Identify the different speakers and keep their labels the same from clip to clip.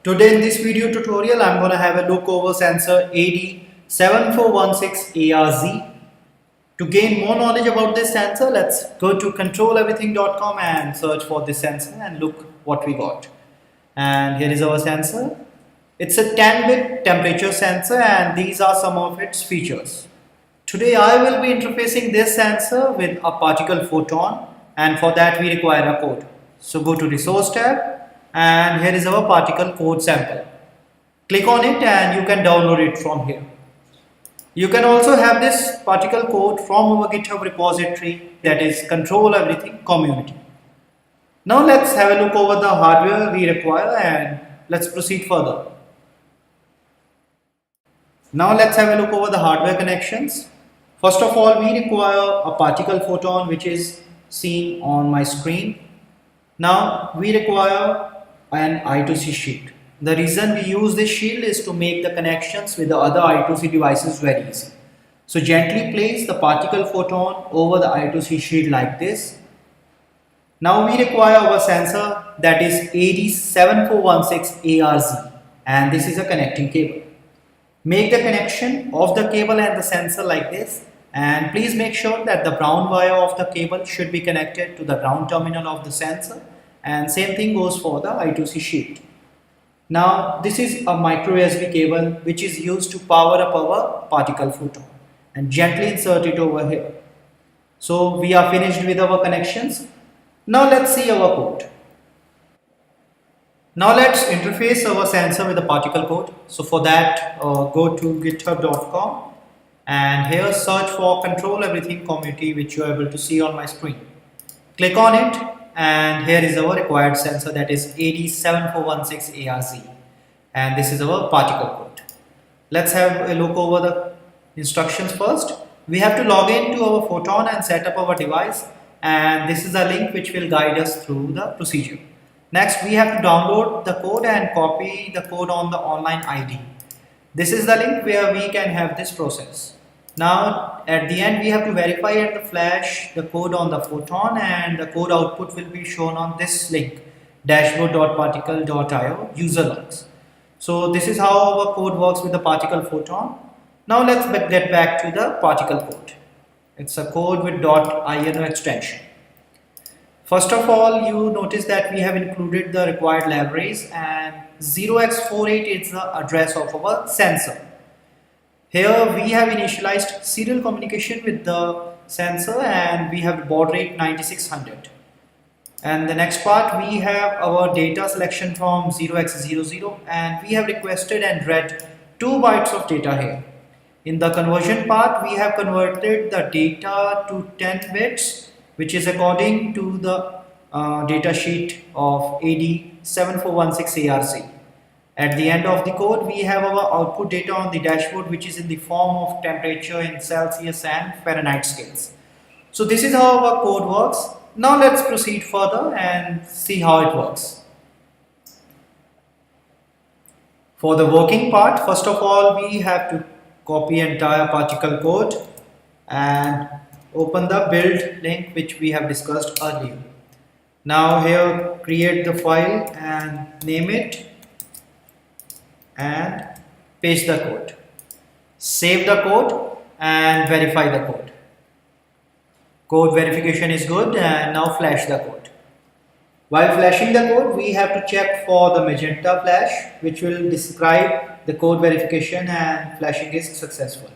Speaker 1: Today in this video tutorial, I'm going to have a look over sensor AD7416ARZ. To gain more knowledge about this sensor, let's go to controleverything.com and search for this sensor and look what we got. And here is our sensor. It's a 10-bit temperature sensor and these are some of its features. Today I will be interfacing this sensor with a particle photon, and for that we require a code. So go to Resource tab and here is our particle code sample. Click on it and you can download it from here. You can also have this particle code from our GitHub repository, that is Control Everything Community. Now let's have a look over the hardware we require and let's proceed further. Now let's have a look over the hardware connections. First of all, we require a particle photon, which is seen on my screen. Now we require an I2C shield. The reason we use this shield is to make the connections with the other I2C devices very easy. So gently place the particle photon over the I2C shield like this. Now we require our sensor, that is AD7416ARZ, and this is a connecting cable. Make the connection of the cable and the sensor like this, and please make sure that the brown wire of the cable should be connected to the ground terminal of the sensor, and same thing goes for the I2C shield. Now this is a micro USB cable which is used to power up our particle photon, and gently insert it over here. So we are finished with our connections. Now let's see our code. Now let's interface our sensor with the particle code. So for that, go to github.com and here search for Control Everything Community, which you are able to see on my screen. Click on it and here is our required sensor, that is AD7416ARZ, and this is our particle code. Let's have a look over the instructions first. We have to log into our photon and set up our device, and this is a link which will guide us through the procedure. Next, we have to download the code and copy the code on the online ID. This is the link where we can have this process. Now at the end, we have to verify and flash the code on the photon, and the code output will be shown on this link, dashboard.particle.io user logs. So this is how our code works with the particle photon. Now let's get back to the particle code. It's a code with .ino extension. First of all, you notice that we have included the required libraries, and 0x48 is the address of our sensor. Here we have initialized serial communication with the sensor and we have baud rate 9600. And the next part, we have our data selection from 0x00, and we have requested and read 2 bytes of data here. In the conversion part, we have converted the data to 10 bits, which is according to the data sheet of AD7416ARZ. At the end of the code, we have our output data on the dashboard, which is in the form of temperature in Celsius and Fahrenheit scales. So this is how our code works. Now let's proceed further and see how it works. For the working part, first of all, we have to copy entire particle code and open the build link which we have discussed earlier. Now here, create the file and name it and paste the code. Save the code and verify the code. Code verification is good, and now flash the code. While flashing the code, we have to check for the magenta flash, which will describe the code verification and flashing is successful.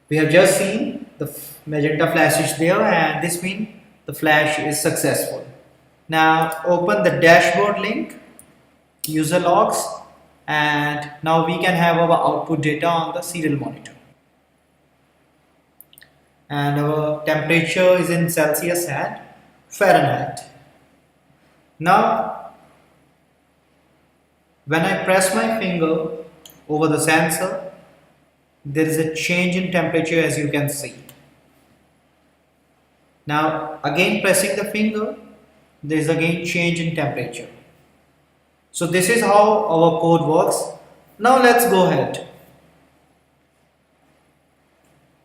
Speaker 1: We have just seen the magenta flash is there, and this means the flash is successful. Now open the dashboard link, user logs, and now we can have our output data on the serial monitor. And our temperature is in Celsius and Fahrenheit. Now when I press my finger over the sensor, there is a change in temperature, as you can see. Now again pressing the finger, there is again change in temperature. So this is how our code works. Now let's go ahead.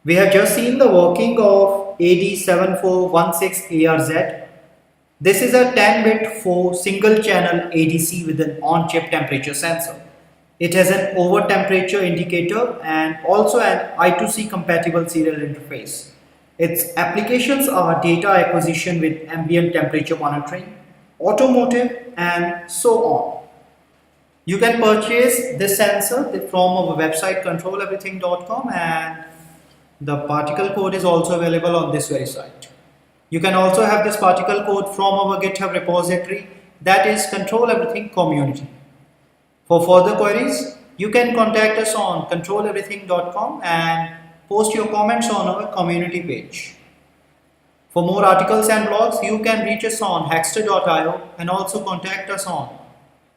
Speaker 1: We have just seen the working of AD7416ARZ. This is a 10-bit single channel ADC with an on-chip temperature sensor. It has an over temperature indicator and also an I2C compatible serial interface. Its applications are data acquisition with ambient temperature monitoring, automotive, and so on. You can purchase this sensor from our website controleverything.com, and the particle code is also available on this very site. You can also have this particle code from our GitHub repository, that is Control Everything Community. For further queries, you can contact us on controleverything.com and post your comments on our community page. For more articles and blogs, you can reach us on hackster.io and also contact us on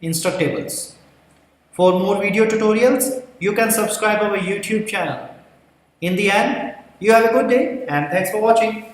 Speaker 1: Instructables. For more video tutorials, you can subscribe our YouTube channel. In the end, you have a good day and thanks for watching.